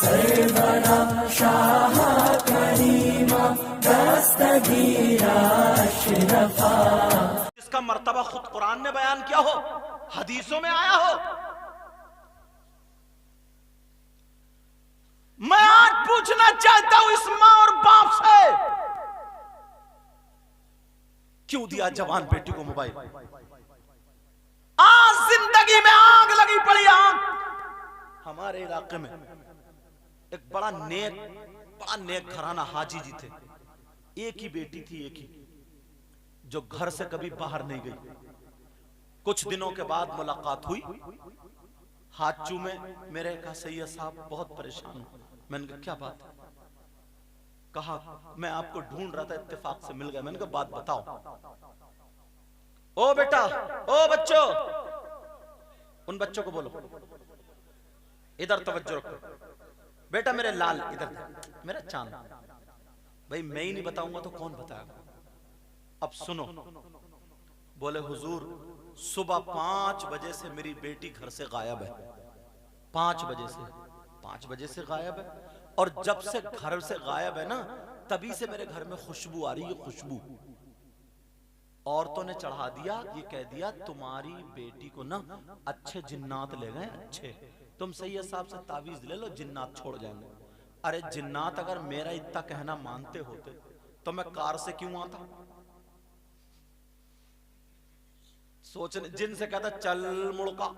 सरवरा शाह करीमा दस्तगीरा अशरफा। इसका मर्तबा खुद कुरान ने बयान किया हो, हदीसों में आया हो। मैं आज पूछना चाहता हूं इस मां और बाप से, क्यों दिया जवान बेटी को मोबाइल? आज जिंदगी में आग लगी पड़ी आग। हमारे इलाके में एक बड़ा नेक घराना हाजी जी थे, एक ही बेटी थी, एक ही, जो घर से कभी बाहर नहीं गई। कुछ दिनों के बाद मुलाकात हुई, हाथ चूमे, मेरे कहा सैयद साहब बहुत परेशान हूं। मैंने कहा क्या बात है? कहा मैं आपको ढूंढ रहा था, इत्तेफाक से मिल गया। मैंने कहा बात बताओ। ओ बेटा, ओ बच्चों, उन बच्चों को बोलो इधर तवज्जो रखो। बेटा मेरे लाल इधर, मेरा चांद। भाई मैं ही नहीं बताऊंगा तो कौन बताएगा? अब सुनो। बोले हुजूर सुबह 5 बजे से मेरी बेटी घर से गायब है। 5 बजे से गायब है। और जब से घर से गायब है ना, तभी से मेरे घर में खुशबू आ रही है, खुशबू। औरतों ने चढ़ा दिया, ये कह दिया तुम्हारी बेटी को ना अच्छे जिन्नात ले गए, अच्छे। तुम सैयद साहब से तावीज ले लो, जिन्नात छोड़ जाएंगे। अरे जिन्नात अगर मेरा इतना कहना मानते होते तो मैं कार से क्यों आता? सोचने, जिन से कहता चल मुड़का,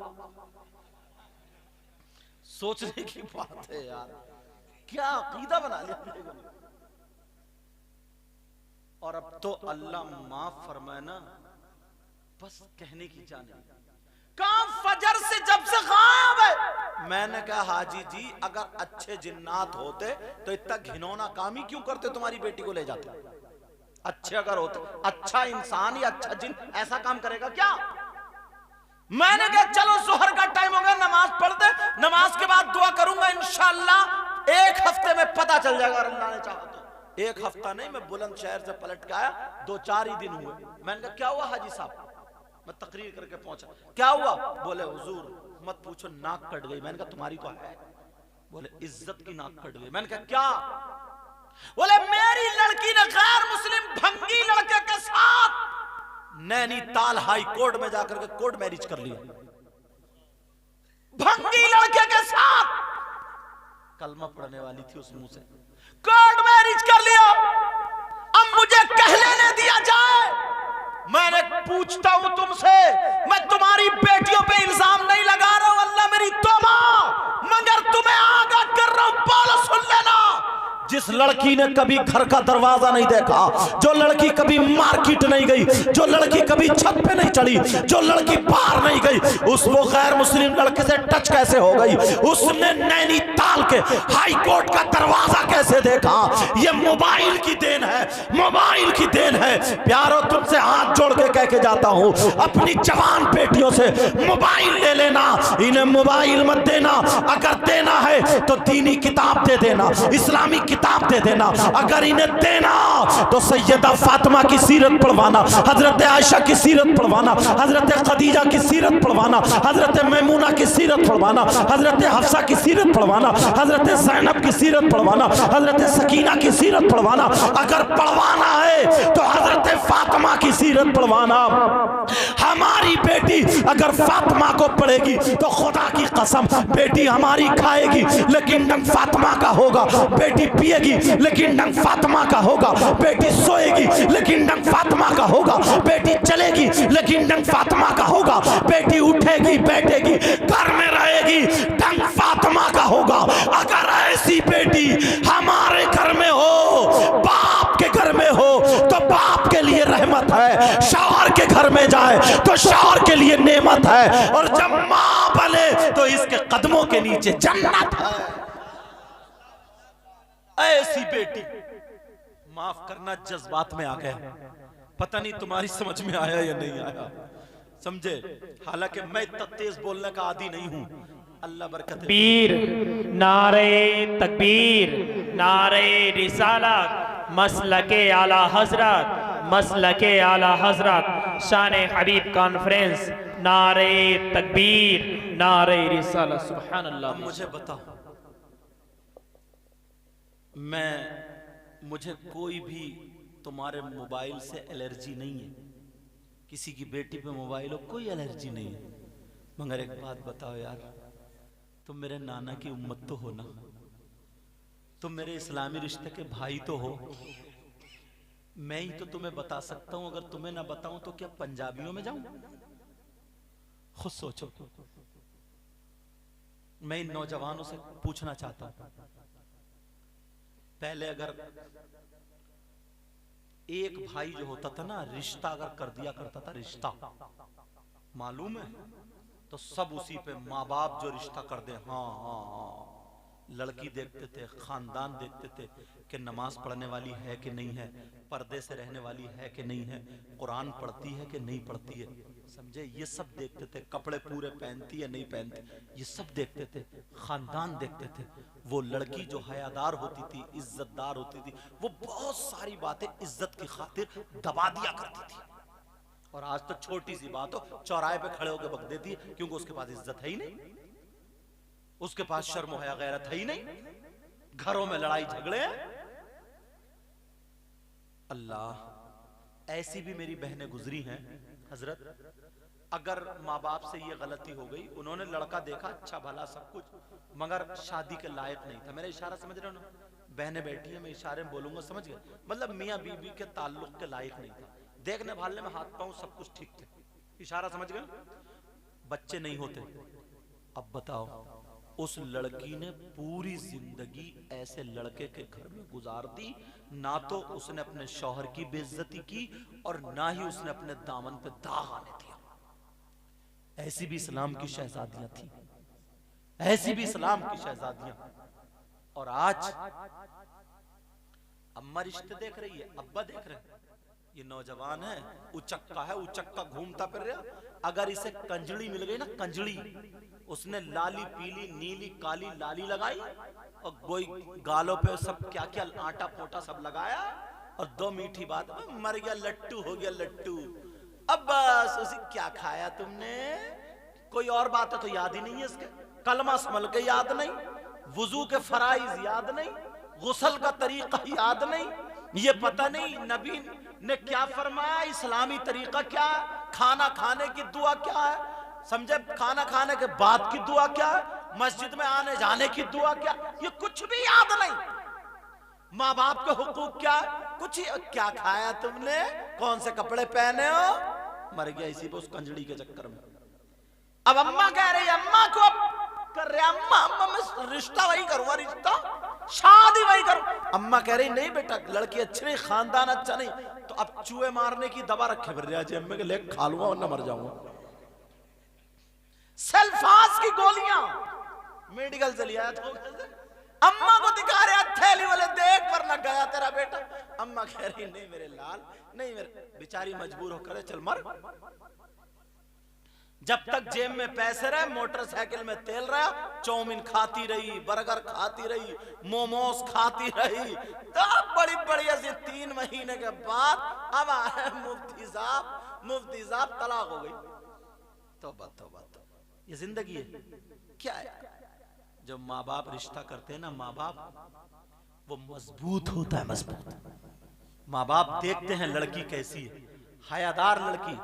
सोचने की बात है यार। क्या अकीदा बना लिया। और अब तो अल्लाह माफ फरमाए ना, बस कहने की जाने। काम फजर से जब से गायब है। मैंने कहा हाजी जी अगर अच्छे जिन्नात होते तो इतना घिनौना काम ही क्यों करते, तुम्हारी बेटी को ले जाते? अच्छे अगर होते, अच्छा इंसान या अच्छा जिन ऐसा काम करेगा क्या? मैंने कहा चलो जोहर का टाइम हो गया, नमाज पढ़ दे, नमाज के बाद दुआ करूंगा, इंशाअल्लाह 1 हफ्ते में पता चल जाएगा अल्लाह ने चाहा तो। 1 हफ्ता नहीं, मैं बुलंदशहर से पलट के आया, 2-4 ही दिन हुए। मैंने कहा क्या हुआ हाजी साहब? मैं तकरीर करके पहुंचा, क्या हुआ? बोले हुजूर मत पूछो, नाक कट गई। मैंने कहा तुम्हारी तो है। बोले इज्जत की नाक कट गई। मैंने कहा क्या? बोले मेरी लड़की ने गैर मुस्लिम भंगी लड़के के साथ नैनीताल हाई कोर्ट में जाकर के कोर्ट मैरिज कर लिया। भंगी लड़के के साथ, कलमा पढ़ने वाली थी उस मुंह से, कोर्ट मैरिज कर लिया। अब मुझे कहने दिया जाए, मैंने पूछता हूं तुमसे, मैं तुम्हारी बेटियों पे इल्जाम नहीं लगा रहा हूं, अल्लाह मेरी तौबा, मगर तुम्हें आगाह कर रहा हूं, बोलो सुन लेना। जिस लड़की ने कभी घर का दरवाजा नहीं देखा, जो लड़की कभी मार्केट नहीं गई, जो लड़की कभी छत पे नहीं चढ़ी, जो लड़की बाहर नहीं गई, वो गैर मुस्लिम लड़के से टच कैसे हो गई? उसने नैनीताल के हाई कोर्ट का दरवाजा कैसे देखा? ये मोबाइल की देन है, मोबाइल की देन है। प्यारो तुमसे हाथ जोड़ के कह के जाता हूं, अपनी जवान बेटियों से मोबाइल ले लेना, इन्हें मोबाइल मत देना। अगर देना है तो दीनी किताब दे देना, इस्लामी किताब दे देना। अगर इन्हें देना तो सैयदा फातिमा की सीरत पढ़वाना, हजरत आयशा की सीरत पढ़वाना, हजरत खदीजा की सीरत पढ़वाना, हजरत मैमूना की सीरत पढ़वाना, हजरत हफ्सा की सीरत पढ़वाना, हजरत ज़ैनब की सीरत पढ़वाना, हजरत सकीना की सीरत पढ़वाना। अगर पढ़वाना है तो हजरत फातिमा की सीरत पढ़वाना। हमारी बेटी अगर फातिमा को पढ़ेगी तो खुदा की कसम बेटी हमारी खाएगी लेकिन डंग फातिमा का होगा, बेटी पिएगी लेकिन डंग फातिमा का होगा, बेटी सोएगी लेकिन डंग फातिमा का होगा, बेटी चलेगी लेकिन डंग फातिमा का होगा, बेटी उठेगी बैठेगी घर में रहेगी डंग फातिमा का होगा। अगर ऐसी बेटी हमारे घर में हो, बाप के घर में हो, तो बाप के लिए रहमत है, शौहर के घर में जाए तो शौहर के लिए नेमत है, और जब मां बने तो इसके कदमों के नीचे जन्नत है। ऐसी बेटी, माफ करना जज्बात में आ गया, पता नहीं तुम्हारी समझ में आया या नहीं आया, समझे? हालांकि मैं इतना तेज बोलने का आदी नहीं हूं। अल्लाह बरकत। तकबीर, नारे तकबीर, नारे रिसालत, मसलके आला हजरत, मसलके आला हजरत, शान हबीब कॉन्फ्रेंस, नारे तकबीर, नारे रिसालत। सुभान अल्लाह। मुझे बताओ मुझे कोई भी तुम्हारे मोबाइल से एलर्जी नहीं है, किसी की बेटी पे मोबाइल हो कोई एलर्जी नहीं है, मगर एक बात बताओ यार, तुम मेरे नाना की उम्मत तो हो ना, तुम मेरे इस्लामी रिश्ते के भाई तो हो, मैं ही तो तुम्हें बता सकता हूं, अगर तुम्हें ना बताऊं तो क्या पंजाबियों में जाऊं? खुद सोचो। मैं इन नौजवानों से पूछना चाहता हूं, पहले अगर एक भाई जो होता था ना, रिश्ता अगर कर दिया करता था, रिश्ता मालूम है, तो सब उसी पे माँ बाप जो रिश्ता कर दे, हाँ हाँ हाँ, लड़की देखते थे, खानदान देखते थे कि नमाज पढ़ने वाली है कि नहीं है, पर्दे से रहने वाली है कि नहीं है, कुरान पढ़ती है कि नहीं पढ़ती है, समझे, ये सब देखते थे, कपड़े पूरे पहनती है नहीं पहनती, ये सब देखते थे, खानदान देखते थे। वो लड़की जो हयादार होती थी, इज्जतदार होती थी, वो बहुत सारी बातें इज्जत की खातिर दबा दिया करती थी। और आज तो छोटी सी बात हो, चौराहे पे खड़े होकर बक देती है, क्योंकि उसके पास इज्जत है ही नहीं, उसके पास शर्म हया गैरत है ही नहीं, घरों में लड़ाई झगड़े हैं। अल्लाह, ऐसी भी मेरी बहनें गुजरी हैं हजरत, अगर माँ बाप से ये गलती हो गई, उन्होंने लड़का देखा अच्छा भला सब कुछ, मगर शादी के लायक नहीं था, मेरा इशारा समझ रहे हो ना, बहनें बैठी हैं, मैं इशारे में बोलूंगा, समझ गए, मतलब मियाँ बीबी के ताल्लुक के लायक नहीं था, देखने भालने में हाथ पांव सब कुछ ठीक थे, इशारा समझ गए, बच्चे नहीं होते। अब बताओ, उस लड़की ने पूरी जिंदगी ऐसे लड़के के घर में गुजार दी, ना तो उसने अपने शौहर की बेइज्जती की और ना ही उसने अपने दामन पे दाग आने दिया। ऐसी भी इस्लाम की शहजादियां थी, ऐसी भी इस्लाम की शहजादियां। और आज अम्मा रिश्ते देख रही है, अब्बा देख रहे हैं, ये नौजवान है, उचक्का है, उचक्का घूमता फिर रहा, अगर इसे कंजड़ी मिल गई ना, कंजड़ी, उसने लाली पीली नीली काली लाली लगाई और कोई गालों पे सब क्या क्या आटा पोटा सब लगाया, और दो मीठी बात, मर गया लट्टू, हो गया लट्टू, अब बस उसी क्या खाया तुमने, कोई और बात है तो याद ही नहीं है इसके, कलमा संभल के याद नहीं, वुजू के फराइज याद नहीं, गुस्ल का तरीका याद नहीं, ये पता नहीं नबी ने क्या फरमाया, इस्लामी तरीका क्या है, खाना खाने की दुआ क्या है, समझे, खाना खाने के बाद की दुआ क्या है, मस्जिद में आने जाने की दुआ क्या, ये कुछ भी याद नहीं, माँ बाप के हुकूक क्या, कुछ ही, क्या खाया तुमने, कौन से कपड़े पहने हो, मर गया इसी पे उस कंजड़ी के चक्कर में। अब अम्मा कह रही, अम्मा को कर रहे, अम्मा अम्मा मैं रिश्ता वही करूंगा, रिश्ता शादी वही करूं, अम्मा कह रही नहीं बेटा, लड़की अच्छी नहीं, खानदान अच्छा नहीं, तो अब चूहे मारने की दवा रखे फिर रहा, अम्मे के लेग खा लूंगा वरना मर जाऊंगा, सल्फास की गोलियां मेडिकल से लिया तो अम्मा को दिखा रहे, थैली वाले देख पर न गया तेरा बेटा, अम्मा कह रही नहीं मेरे लाल, नहीं मेरे, बेचारी मजबूर होकर चल मर, जब तक जेब में पैसे रहे, मोटरसाइकिल में तेल रहा, चाउमीन खाती रही, बर्गर खाती रही, मोमोस खाती रही, तब बड़ी बढ़िया से 3 महीने के बाद अब आए मुफ्ती साहब तलाक हो गई, तौबा तौबा तौबा, ये जिंदगी है क्या है। जब माँ बाप रिश्ता करते हैं ना, माँ बाप वो मजबूत होता है, मजबूत माँ बाप देखते हैं लड़की कैसी है, हयादार लड़की,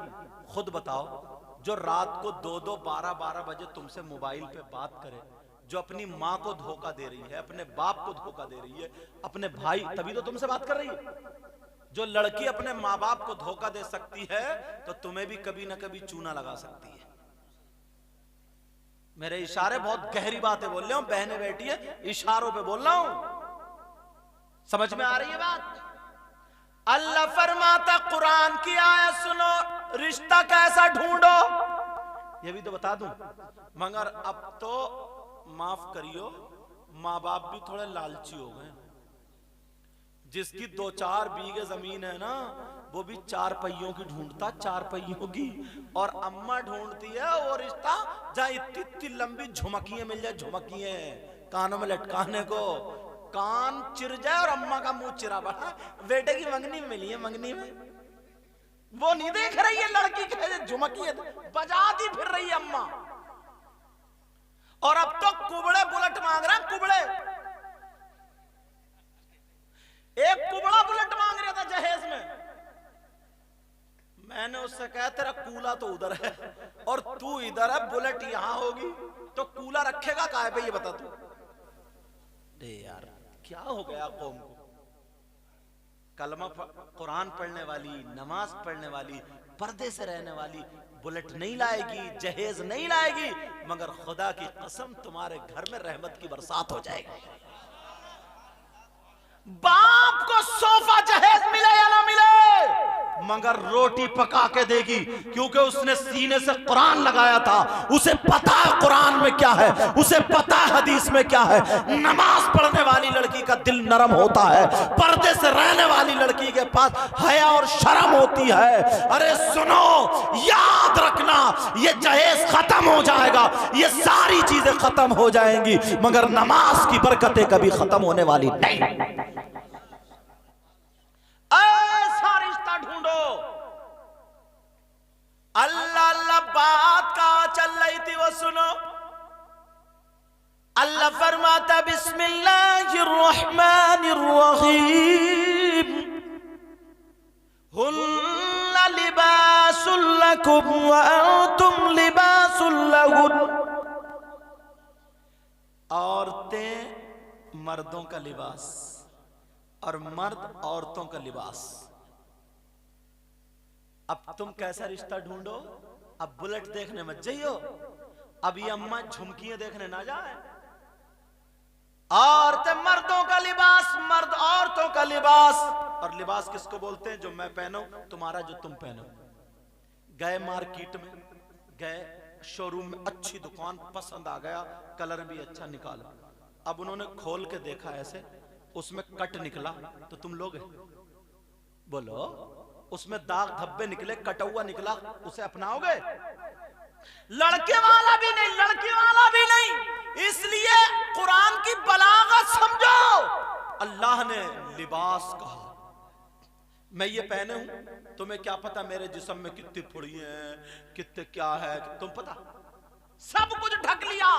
खुद बताओ, जो रात को 2-2 12-12 बजे तुमसे मोबाइल पे बात करे, जो अपनी माँ को धोखा दे रही है, अपने बाप को धोखा दे रही है, अपने भाई, तभी तो तुमसे बात कर रही है। जो लड़की अपने माँ बाप को धोखा दे सकती है, तो तुम्हें भी कभी ना कभी चूना लगा सकती है। मेरे इशारे बहुत गहरी बातें बोल रहा हूं, बहनें बैठी है, इशारों पे बोल रहा हूं, समझ में आ रही है बात। अल्लाह फरमाता, कुरान की आयत सुनो, रिश्ता कैसा ढूंढो, ये भी तो बता दूं, मगर अब तो माफ करियो, माँ बाप भी थोड़े लालची हो गए, जिसकी 2-4 बीघे जमीन है ना, वो भी 4 पहियों की ढूंढता, 4 पहियों की, और अम्मा ढूंढती है वो रिश्ता जहां इतनी लंबी झुमकियां मिल जाए, झुमकियां कानों में लटकाने को, कान चिर जाए और अम्मा का मुंह चिरा पड़ा, बेटे की मंगनी में मिली है, मंगनी में वो नहीं देख रही है लड़की के झुमकियां बजाती फिर रही है अम्मा, और अब तो कुबड़े बुलेट मांग रहा है, कुबड़े उससे कहा तेरा कूला तो उधर है और तू इधर है, बुलेट यहां होगी तो कूला रखेगा काहे पे, ये बता तू। अरे यार क्या हो गया कौम को। कलमा कुरान पढ़ने वाली, नमाज पढ़ने वाली, पर्दे से रहने वाली बुलेट नहीं लाएगी, जहेज नहीं लाएगी, मगर खुदा की कसम तुम्हारे घर में रहमत की बरसात हो जाएगी। बाप को सोफा जहेज मिले या ना मिले, मगर रोटी पका के देगी, क्योंकि उसने सीने से कुरान लगाया था। उसे पता है कुरान में क्या है, उसे पता है हदीस में क्या है। नमाज पढ़ने वाली लड़की का दिल नरम होता है, पर्दे से रहने वाली लड़की के पास हया और शर्म होती है। अरे सुनो, याद रखना, ये जहेज खत्म हो जाएगा, ये सारी चीजें खत्म हो जाएंगी, मगर नमाज की बरकतें कभी खत्म होने वाली नहीं। ऐसा रिश्ता ढूंढो। अल्लाह अल्लाह बात कहां चल रही थी वो सुनो। अल्लाह फरमाता बिस्मिल्लाहिर रहमानिर रहीम, हुन्ना लिबासुल लकुम व अंतुम लिबासुल लहुन। औरतें मर्दों का लिबास और मर्द औरतों का लिबास। अब तुम कैसा रिश्ता ढूंढो। अब बुलेट देखने मत जाइयो, अब ये अम्मा झुमकियां देखने ना जाए। औरतें मर्दों का लिबास, मर्द औरतों का लिबास। और लिबास किसको बोलते हैं? जो मैं पहनूं, तुम्हारा जो तुम पहनो। गए मार्केट में, गए शोरूम में, अच्छी दुकान पसंद आ गया, कलर भी अच्छा निकाला। अब उन्होंने खोल के देखा ऐसे, उसमें कट निकला तो तुम लोगे? बोलो। उसमें दाग धब्बे निकले, कटा हुआ निकला, उसे अपनाओगे? लड़के वाला भी नहीं, लड़की वाला भी नहीं। इसलिए कुरान की बलागत समझो। अल्लाह ने लिबास कहा। मैं ये पहने हूं, तुम्हें क्या पता मेरे जिस्म में कितनी फुड़ियां हैं, कितने क्या है, तुम पता? सब कुछ ढक लिया।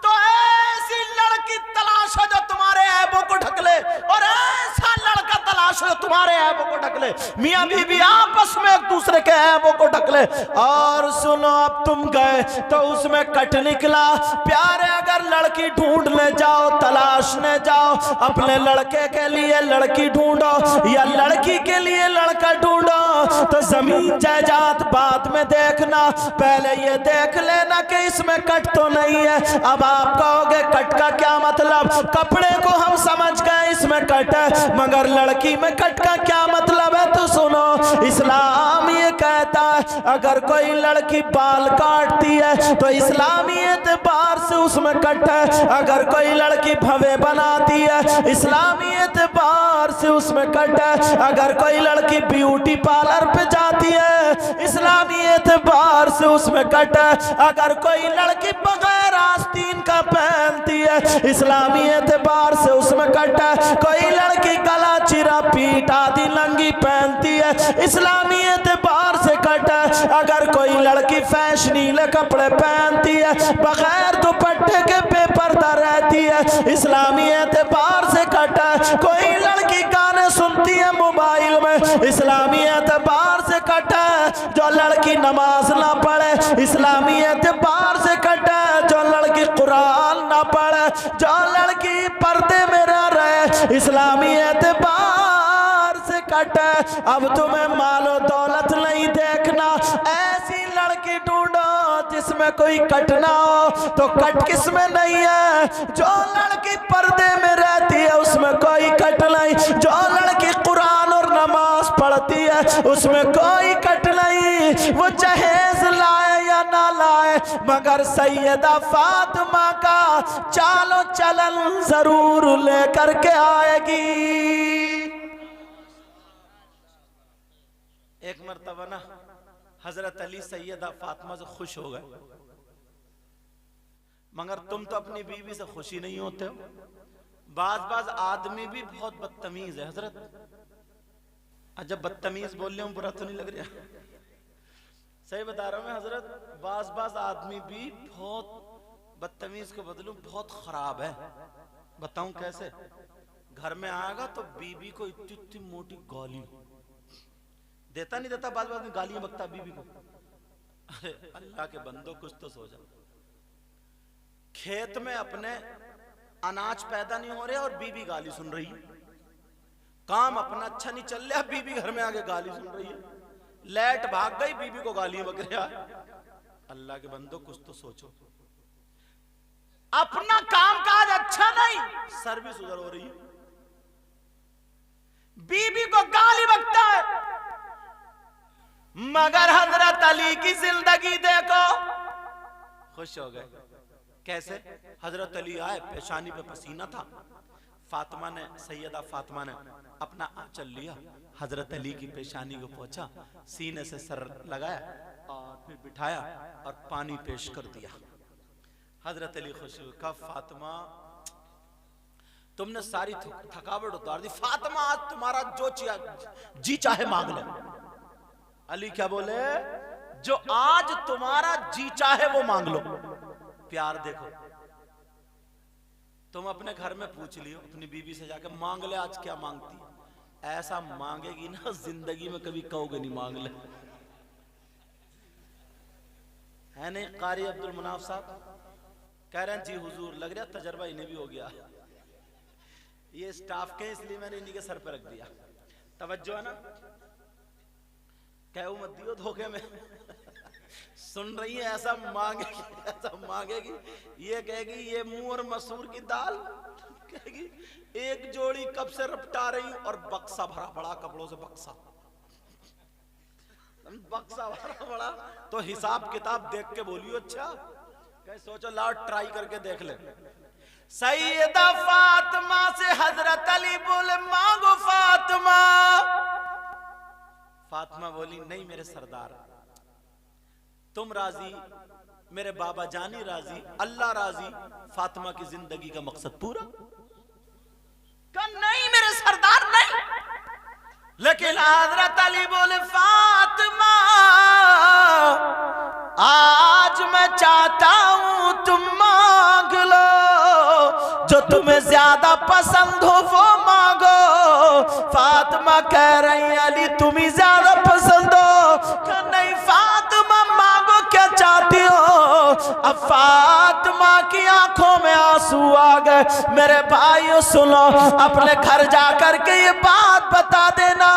तो ऐसी लड़की तलाश हो जो तुम्हारे ऐबों को ढक ले, और ऐसा लड़का तलाश हो जो तुम्हारे ऐबों को ढक ले। मियां बीवी आपस में एक दूसरे के ऐबों को ढक ले। और सुनो, अब तुम गए तो उसमें कट निकला। प्यारे, अगर लड़की ढूंढने जाओ, तलाशने जाओ, अपने लड़के के लिए लड़की ढूंढो या लड़की के लिए लड़का ढूंढो, तो जमीन जायदाद बाद में देखना, पहले ये देख लेना कि इसमें कट तो नहीं है। अब आप कहोगे कट का क्या मतलब? कपड़े को हम समझ गए इसमें कट है, मगर लड़की में कट का क्या मतलब है? तो सुनो, इस्लाम ये कहता है अगर कोई लड़की बाल काटती है तो इस्लामी एतबार से उसमें कट है। अगर कोई लड़की भवे बनाती है, इस्लामी एतबार से उसमें कट है। अगर कोई लड़की ब्यूटी पार्लर पे जाती है, इस्लामी एतबार से उसमें कट है। अगर कोई लड़की बगैर आस्तीन का पहनती है, इस्लामी एतबार से उसमें कट है। कोई लड़की गला चिरा पीठ आदि नंगी पहनती है, इस्लामी एतबार से कट है। अगर कोई लड़की फैशनीले कपड़े पहनती है, बगैर दुपट्टे के बेपर्दा रहती है, इस्लामी एतबार से कट है। कोई लड़की गाने सुनती है मोबाइल में, इस्लामी एतबार से कट है। जो लड़की नमाज ना पढ़े, इस्लामी एतबार से कट है। जो लड़की कुरान ना पढ़े, जो लड़की पर्दे में रह रहे, इस्लामी एतबार से कट है। अब तुम्हें मालो दौलत नहीं देखना, ऐसी लड़की ढूंढो जिसमें कोई कट ना हो। तो कट किसमें नहीं है? जो लड़की पर्दे में रहती है उसमें कोई कट नहीं। जो लड़की कुरान और नमाज पढ़ती है उसमें कोई कट नहीं। वो जहेज लाए या ना लाए, मगर सैयदा फातिमा का चालो चलन जरूर लेकर के आएगी। एक मर्तबा ना हजरत अली सैयदा फातिमा से खुश हो गए, मगर तुम तो अपनी बीवी से खुशी नहीं होते हो। बाज आदमी भी बहुत बदतमीज है हजरत। जब बदतमीज बोल रहे हूं, बुरा तो नहीं लग रहा? सही बता रहा हूं मैं हजरत। बाज आदमी भी बहुत बदतमीज को बदलूं बहुत खराब है। बताऊं कैसे? घर में आएगा तो बीवी को इतनी इतनी मोटी गाली, देता नहीं देता, बाद में गालियां बकता बीबी को। अरे अल्लाह के बंदो कुछ तो सोचो। खेत में अपने अनाज पैदा नहीं हो रहे और बीबी गाली सुन रही है। काम अपना अच्छा नहीं चल रहा, बीबी घर में आके गाली सुन रही है। लाइट भाग गई, बीबी को गालियां बक रहा है। अल्लाह के बंदो कुछ तो सोचो। अपना काम काज अच्छा नहीं, सर्विस उधर हो रही है, बीबी को गाली बकता है। मगर हजरत अली की जिंदगी देखो, खुश हो गए। कैसे? हजरत अली आए, पेशानी पे पसीना था, फातिमा ने, सैयदा फातिमा ने अपना आंचल लिया, हजरत अली की पेशानी को पोंछा, सीने से सर लगाया और फिर बिठाया और पानी पेश कर दिया। हजरत अली खुश हुए, कहा फातिमा तुमने सारी थकावट उतार दी, फातिमा आज तुम्हारा जो जी चाहे मांग लो। अली क्या बोले? जो आज तुम्हारा जी चाहे वो मांग लो। प्यार देखो, तुम अपने घर में पूछ लियो अपनी बीबी से जाके, मांग ले आज क्या मांगती है। ऐसा मांगेगी ना जिंदगी में कभी कहोगे नहीं मांग ले। है नहीं? कारी अब्दुल मनाफ साहब कह रहे हैं जी हुजूर, लग रहा तजर्बा इन्हें भी हो गया। ये स्टाफ के, इसलिए मैंने इन्हीं के सर पे रख दिया। तवज्जो है ना? कहू मत दियो धोखे में। सुन रही है, ऐसा मांगेगी, ऐसा मांगेगी, ये कहेगी ये मुंह और मसूर की दाल, कहेगी एक जोड़ी कब से रपटा रही हूं, और बक्सा भरा बड़ा कपड़ों से, बक्सा भरा बड़ा। तो हिसाब किताब देख के बोलियो। अच्छा कहीं सोचो, लाओ ट्राई करके देख ले। सैयदा फातिमा से हजरत अली बोले मांगो फातिमा। फातिमा बोली नहीं मेरे सरदार, तुम राजी, मेरे बाबा जानी राजी, अल्लाह राजी, फातिमा की जिंदगी का मकसद पूरा। कहा नहीं मेरे सरदार नहीं। लेकिन हजरत अली बोले फातिमा आज मैं चाहता हूं तुम मांग लो, जो तुम्हें ज्यादा पसंद हो वो मांगो। फातिमा कह रही अली तुम ही ज्यादा पसंद हो। कहा नहीं फातिमा मांगो क्या चाहती हो। अब फातिमा की आंखों में आंसू आ गए। मेरे भाइयों सुनो, अपने घर जाकर के ये बात बता देना,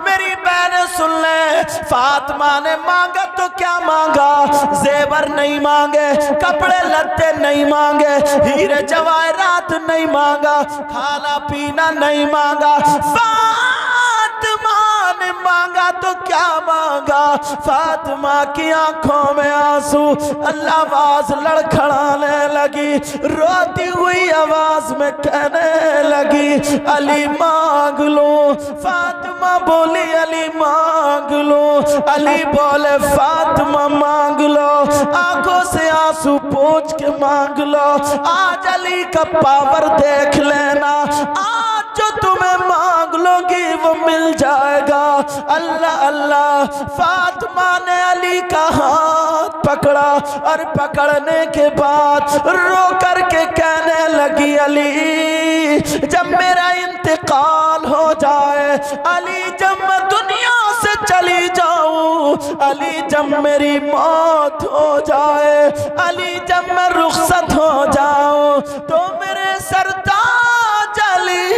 मेरी बहनें सुन ले। फातिमा ने मांगा तो क्या मांगा? जेवर नहीं मांगे, कपड़े लत्ते नहीं मांगे, हीरे जवाहरात नहीं मांगा, खाना पीना नहीं मांगा। फातिमा ने मांगा तो क्या मांगा? फातिमा की आंखों में आंसू, अल्लाह आवाज लड़खड़ाने लगी, रोती हुई आवाज में कहने लगी अली मांग लो। फातिमा बोली अली मांग लो। अली बोले फातिमा मांग लो, आंखों से आंसू पोंछ के मांग लो। आज अली का पावर देख लेना, आज जो तुम्हें मांग लोगी वो मिल जाएगा। अल्लाह अल्लाह। फातिमा ने अली का हाथ पकड़ा और पकड़ने के बाद रो करके कहने लगी अली जब मेरा इंतकाल हो जाए, अली जब मैं दुनिया से चली जाऊं, अली जब मेरी मौत हो जाए, अली जब मैं रुखसत हो जाऊं, तो मेरे सरताज अली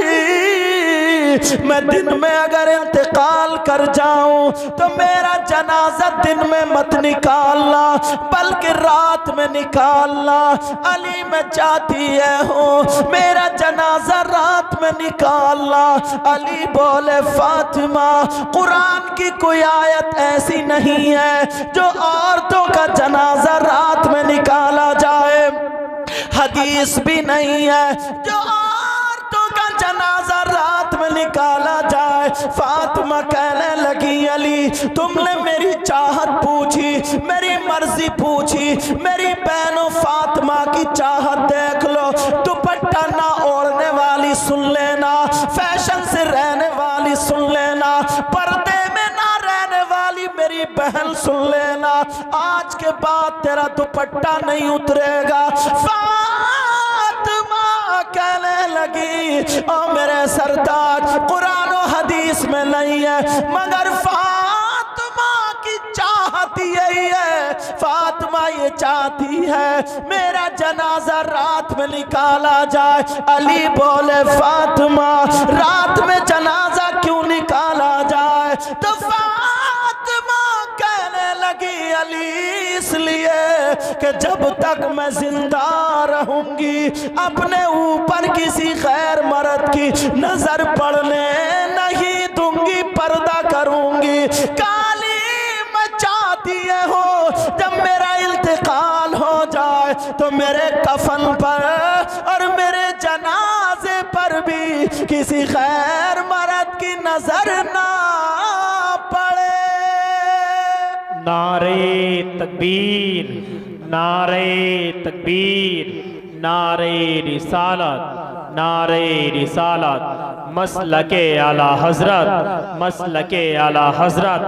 मैं दिन में अगर इंतकाल कर जाऊं तो मेरा जनाजा दिन में मत निकालना बल्कि रात में निकालना। अली मैं चाहती है हूँ मेरा जनाजा रात में निकालना। अली बोले फातिमा कुरान की कोई आयत ऐसी नहीं है जो औरतों का जनाजा रात में निकाला जाए, हदीस भी नहीं है जो औरतों का जनाजा रात में निकाला जाए। फातिमा कहने लगी अली तुमने मेरी चाहत पूछी, मेरी मर्जी पूछी, मेरी बहनों फातिमा की चाहत देख लो। दुपट्टा ना ओढ़ने वाली सुन लेना, फैशन से रहने वाली सुन लेना, पर्दे में ना रहने वाली मेरी बहन सुन लेना, आज के बाद तेरा दुपट्टा नहीं उतरेगा। फातिमा कहने लगी ओ मेरे सरताज कुरान और हदीस में नहीं है मगर यही है, फातिमा ये चाहती है मेरा जनाजा रात में निकाला जाए। अली बोले फातिमा रात में जनाजा क्यों निकाला जाए? तो फातिमा कहने लगी अली इसलिए कि जब तक मैं जिंदा रहूंगी अपने ऊपर किसी खैर मर्द की नजर पड़ने नहीं दूंगी, पर्दा करूंगी। काली मचाती हो जब मेरा इंतकाल हो जाए तो मेरे कफन पर और मेरे जनाजे पर भी किसी खैर मर्द की नजर ना पड़े। नारे तकबीर, नारे तकबीर, नारे रिसालत, नारे रिसालत, मसलके आला हजरत, मसलके आला हजरत,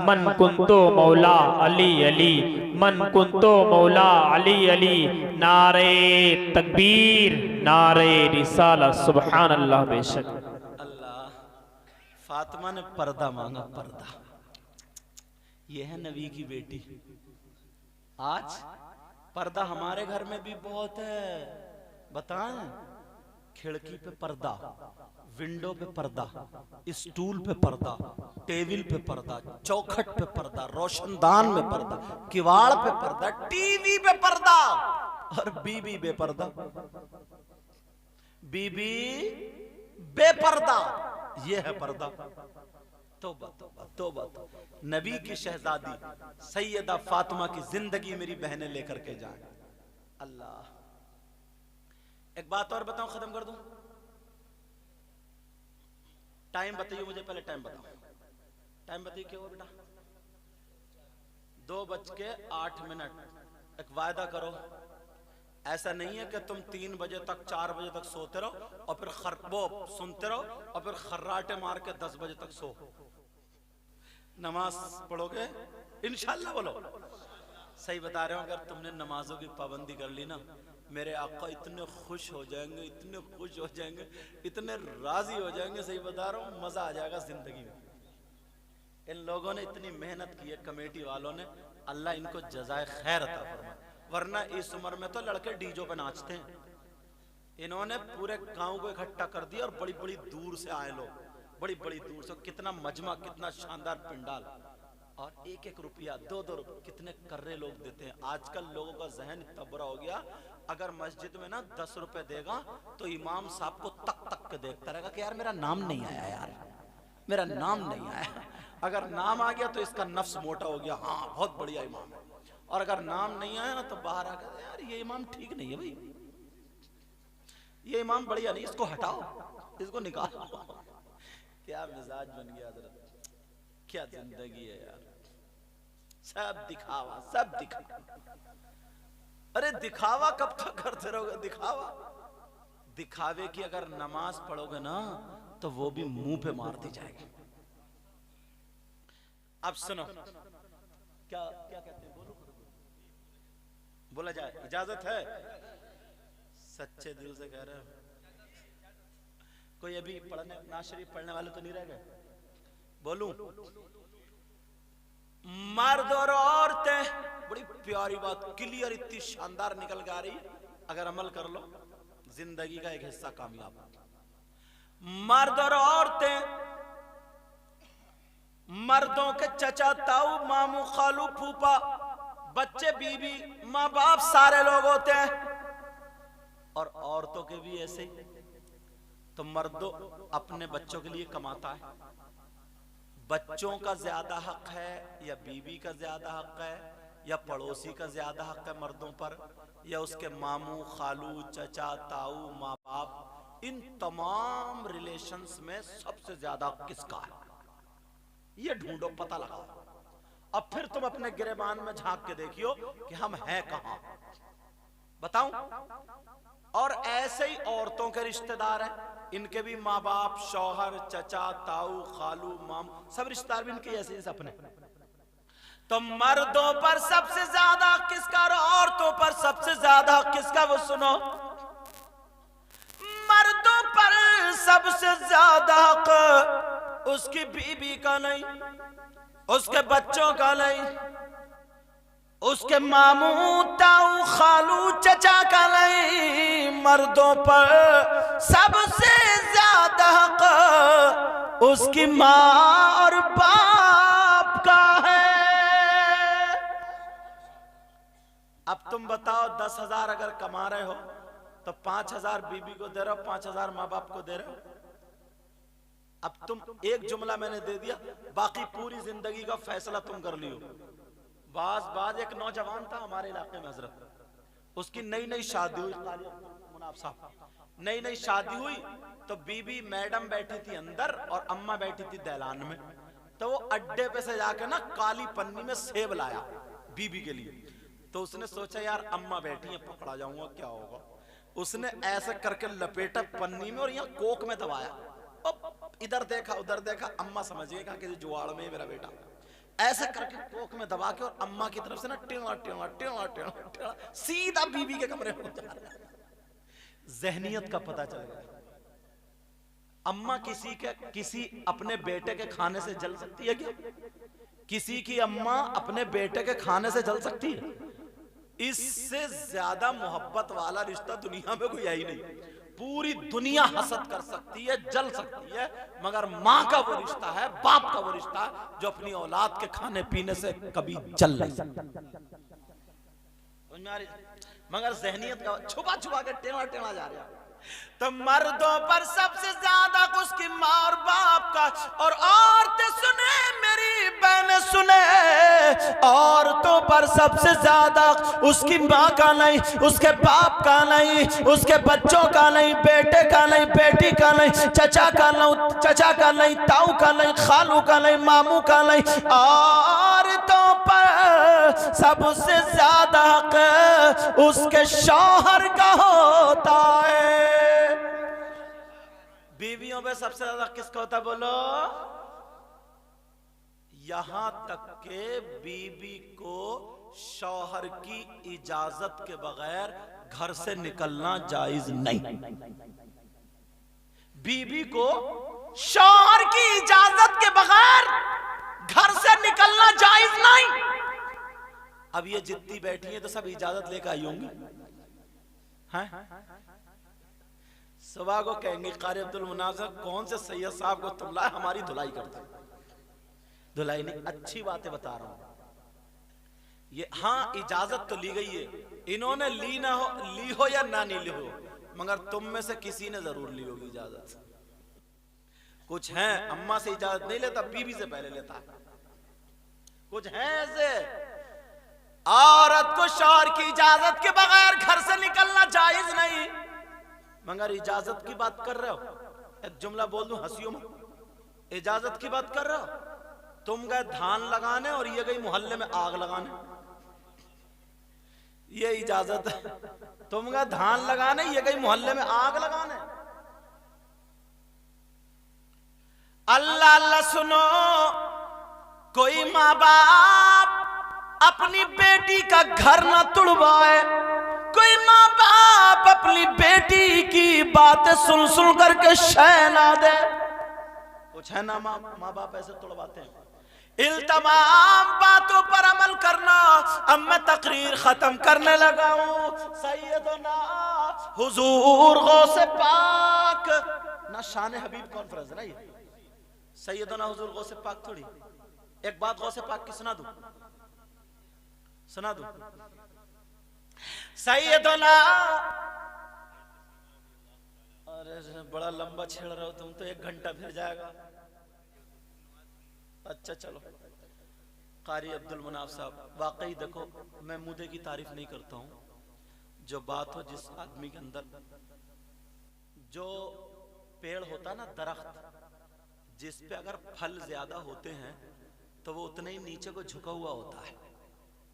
मन कुंतो मौला अली अली, मन कुंतो मौला अली अली। नारे तकबीर, नारे रिसालत, सुभान अल्लाह। बेशक अल्लाह, फातिमा ने पर्दा मांगा, पर्दा। यह है नबी की बेटी। आज पर्दा हमारे घर में भी बहुत है, बताएं? खिड़की पे पर्दा, विंडो पे पर्दा, स्टूल पे पर्दा, टेबल पे पर्दा, चौखट पे पर्दा, रोशनदान में पर्दा, किवाड़ पे पर्दा, टीवी पे पर्दा और बीबी बेपर्दा। बीबी बेपर्दा, ये है पर्दा। तौबा तौबा तौबा तौबा। नबी की शहजादी सैयदा फातिमा की जिंदगी मेरी बहनें लेकर के जाएं। अल्लाह, एक बात और बताऊं, खत्म कर दूं। टाइम बताइए मुझे, पहले टाइम बताओ, टाइम बताइए क्या हुआ बेटा? 2:08। एक वायदा करो, ऐसा नहीं है कि तुम 3 बजे तक 4 बजे तक सोते रहो और फिर खरबो सुनते रहो और फिर खर्राटे मार के 10 बजे तक सो। नमाज पढ़ोगे इंशाल्लाह? बोलो सही बता रहे हो। अगर तुमने नमाजों की पाबंदी कर ली ना, मेरे आका इतने खुश हो जाएंगे, इतने खुश हो जाएंगे, इतने राजी हो जाएंगे, सही बता रहा हूँ, मजा आ जाएगा जिंदगी में। इन लोगों ने इतनी मेहनत की है, कमेटी वालों ने, अल्लाह इनको जज़ाए खैर अता फरमाए। वरना इस उम्र में तो लड़के डीजो पे नाचते हैं। इन्होंने पूरे गांव को इकट्ठा कर दिया और बड़ी बड़ी दूर से आए लोग, बड़ी बड़ी दूर से। कितना मजमा, कितना शानदार पंडाल, और 1-1 रुपया, 2-2 रुपया, कितने कर्रे लोग देते हैं। आजकल लोगों का जहन इतना बुरा हो गया, अगर मस्जिद में ना 10 रुपए देगा तो इमाम साहब को तक तक के देखता रहेगा कि यार मेरा नाम नहीं आया, यार मेरा नाम नहीं आया। अगर नाम आ गया तो इसका नफ्स मोटा हो गया, हाँ बहुत बढ़िया इमाम है। और अगर नाम नहीं आया ना तो बाहर आकर यार ये इमाम ठीक नहीं है भाई, ये इमाम बढ़िया नहीं, इसको हटाओ, इसको निकालो। क्या मिजाज बन गया हजरत, क्या जिंदगी है यार। सब दिखावा, सब दिखावा। अरे दिखावा कब तक करते रहोगे? दिखावा, दिखावे की अगर नमाज पढ़ोगे ना तो वो भी मुंह पे मार दी जाएगी। अब सुनो, क्या क्या कहते हैं, बोलो, बोला जाए, इजाजत है? सच्चे दिल से कह रहे हो? कोई अभी पढ़ने, नाज़ शरीफ पढ़ने वाले तो नहीं रह गए? बोलूं? मर्द और औरतें, बड़ी प्यारी बात, क्लियर, इतनी शानदार निकल के आ रही है। अगर अमल कर लो जिंदगी का एक हिस्सा कामयाब। मर्द और औरतें, मर्दों के चचा ताऊ मामू खालू फूफा, बच्चे बीबी माँ बाप सारे लोग होते हैं, और औरतों के भी ऐसे ही। तो मर्दों अपने बच्चों के लिए कमाता है, बच्चों का ज्यादा हक है या बीबी का ज्यादा हक है या पड़ोसी का ज्यादा हक है मर्दों पर, या उसके मामू खालू चचा ताऊ माँ बाप, इन तमाम रिलेशंस में सबसे ज्यादा किसका है? ये ढूंढो, पता लगाओ, अब फिर तुम अपने गिरेबान में झांक के देखियो कि हम हैं कहां। बताऊं? और ऐसे ही औरतों के रिश्तेदार हैं, इनके भी माँ बाप, शौहर, चचा ताऊ खालू माम, सब रिश्तेदार भी इनके ऐसे अपने। तो मर्दों पर सबसे ज्यादा किसका और औरतों पर सबसे ज्यादा किसका? वो सुनो, मर्दों पर सबसे ज्यादा हक उसकी बीबी का नहीं, उसके बच्चों का नहीं, उसके मामू ताऊ खालू चचा का नहीं, मर्दों पर सबसे ज्यादा हक उसकी माँ और बाप का है। अब तुम बताओ 10,000 अगर कमा रहे हो तो 5,000 बीबी को दे रहे हो, 5,000 माँ बाप को दे रहे हो। अब तुम एक जुमला मैंने दे दिया, बाकी पूरी जिंदगी का फैसला तुम कर लियो। बाज एक नौजवान था हमारे इलाके में हजरत, उसकी नई नई शादी हुई, मुनाफ साहब नई नई शादी हुई तो बीबी मैडम बैठी थी अंदर और अम्मा बैठी थी दैलान में। तो वो अड्डे पे से जाके ना काली पन्नी में सेब लाया बीबी के लिए। तो उसने सोचा यार अम्मा बैठी है, पकड़ा जाऊंगा क्या होगा। उसने ऐसे करके लपेटा पन्नी में और यहाँ कोक में दबाया। इधर देखा उधर देखा, अम्मा समझिएगा कि जुआड़ में मेरा बेटा, ऐसे करके कोक में दबा के और अम्मा की तरफ से ना टेढ़ा टेढ़ा टेढ़ा टेढ़ा टेढ़ा सीधा बीबी के कमरे में जा रहा है। ज़हनियत का पता चल गया। अम्मा किसी अपने बेटे के खाने से जल सकती है क्या? किसी की अम्मा अपने बेटे के खाने से जल सकती है? इससे ज्यादा मोहब्बत वाला रिश्ता दुनिया में कोई है ही नहीं। पूरी दुनिया हसद कर सकती है, जल सकती है, मगर माँ का वो रिश्ता है, बाप का वो रिश्ता है जो अपनी औलाद के खाने पीने से कभी जल नहीं सकता। मगर ज़हनियत का छुपा छुपा के टेढ़ा टेढ़ा जा रहा है। तो मर्दों पर सबसे ज्यादा उसकी माँ और बाप का, और औरतें सुने मेरी बहनें सुने, औरतों पर सबसे ज्यादा उसकी माँ का नहीं, उसके बाप का नहीं, उसके बच्चों का नहीं, बेटे का नहीं, बेटी का नहीं, चचा का नहीं, ताऊ का नहीं, खालू का नहीं, मामू का नहीं, औरतों पर सबसे ज्यादा हक उसके शौहर का होता है। बीवियों पे सबसे ज्यादा किसका होता है बोलो? यहां तक के बीबी को शौहर की इजाजत के बगैर घर से निकलना जायज नहीं। बीबी को शौहर की इजाजत के बगैर घर से निकलना जायज नहीं। अब ये जितनी बैठी है तो सब इजाजत लेकर आई होंगी, सुबह को कहेंगे कारी अब्दुल मुनाज़ कौन से सैयद साहब को तुम लाए, हमारी धुलाई करते। धुलाई नहीं, अच्छी बातें बता रहा हूं। ये हाँ इजाजत तो ली गई है, इन्होंने ली हो या ना नहीं ली हो, मगर तुम में से किसी ने जरूर ली होगी इजाजत। कुछ हैं अम्मा से इजाजत नहीं लेता, बीबी से पहले लेता है। कुछ हैं ऐसे, औरत को शौहर की इजाजत के बगैर घर से निकलना जायज नहीं। मगर इजाजत की बात कर रहे हो, एक जुमला बोल दूं हंसियों में, इजाजत की बात कर रहे हो। तुम गए धान लगाने और ये गई मोहल्ले में आग लगाने, ये इजाजत है? तुम गए धान लगाने, ये गई मोहल्ले में आग लगाने। अल्लाह अल्लाह सुनो, कोई माँ बाप अपनी बेटी का घर ना तुड़वाए, कोई माँ बाप अपनी बेटी की बातें सुन सुन करके शह ना दे। कुछ है ना माँ बाप ऐसे तुड़वाते हैं। इन तमाम बातों पर अमल करना। अब मैं तकरीर खत्म करने लगा हूँ। सैयदना हुजूर गौसे पाक ना शान हबीब कॉन्फ्रेंस ना, ये सैयदना हुजूर गौसे पाक थोड़ी। एक बात गौसे पाक की सुना दूं, सुना दूं। सैयदना, अरे बड़ा लंबा छेड़ रहे हो तुम तो, 1 घंटा फिर जाएगा। अच्छा चलो, कारी अब्दुल मुनाफ साहब वाकई देखो, मैं मुद्दे की तारीफ नहीं करता हूँ। जो बात हो, जिस आदमी के अंदर जो पेड़ होता ना, दरख्त जिस पे अगर फल ज्यादा होते हैं तो वो उतने ही नीचे को झुका हुआ होता है,